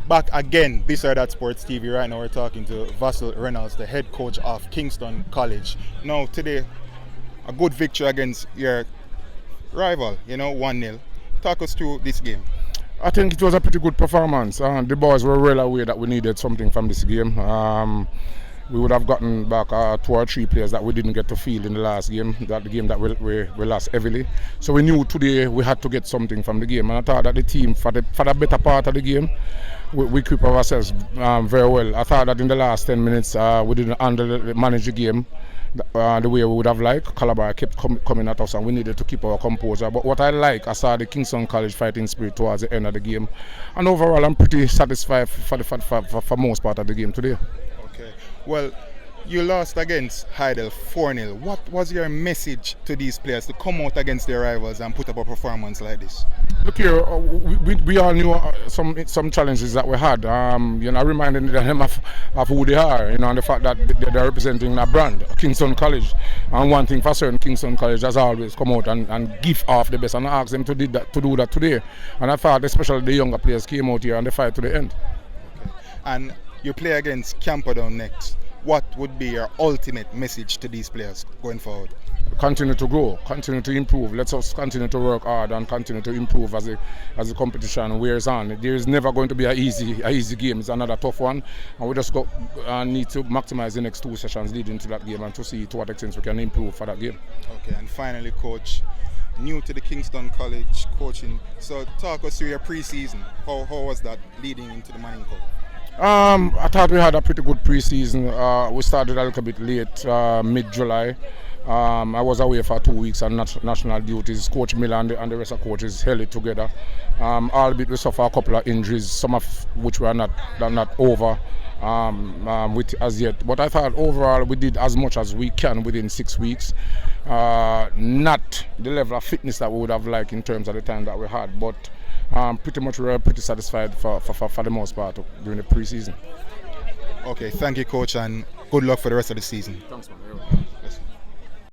Back again, this or that Sports TV. Right now we're talking to Vassel Reynolds, the head coach of Kingston College. Now today, a good victory against your rival, 1-0. Talk us through this game. I think it was a pretty good performance. The boys were well aware that we needed something from this game. We would have gotten back 2 or 3 players that we didn't get to field in the last game, the game that we lost heavily. So we knew today we had to get something from the game. And I thought that the team, for the better part of the game, we equipped ourselves very well. I thought that in the last 10 minutes we didn't manage the game the way we would have liked. Calabar kept coming at us and we needed to keep our composure. But what I like, I saw the Kingston College fighting spirit towards the end of the game. And overall, I'm pretty satisfied for most part of the game today. Okay. Well, you lost against Heidel 4-0. What was your message to these players to come out against their rivals and put up a performance like this? Look here, we all knew some challenges that we had. Reminding them of who they are, and the fact that they're representing a brand, Kingston College. And one thing for certain, Kingston College has always come out and give off the best, and I asked them to do that today. And I thought, especially the younger players came out here and they fight to the end. Okay. And you play against Camperdown next. What would be your ultimate message to these players going forward? Continue to grow, continue to improve. Let's us continue to work hard and continue to improve as the competition wears on. There is never going to be an easy game. It's another tough one, and we just need to maximize the next 2 sessions leading to that game and to see to what extent we can improve for that game. Okay, and finally, coach, new to the Kingston College coaching. So talk us through your pre-season. How was that leading into the Manning Cup? I thought we had a pretty good pre-season. We started a little bit late, mid-July. I was away for 2 weeks on national duties. Coach Miller and the rest of coaches held it together. Albeit we suffered a couple of injuries, some of which were not over with as yet. But I thought overall we did as much as we can within 6 weeks. Not the level of fitness that we would have liked in terms of the time that we had, but pretty much we were pretty satisfied for the most part during the pre-season. Okay, thank you, coach, and good luck for the rest of the season. Thanks, man.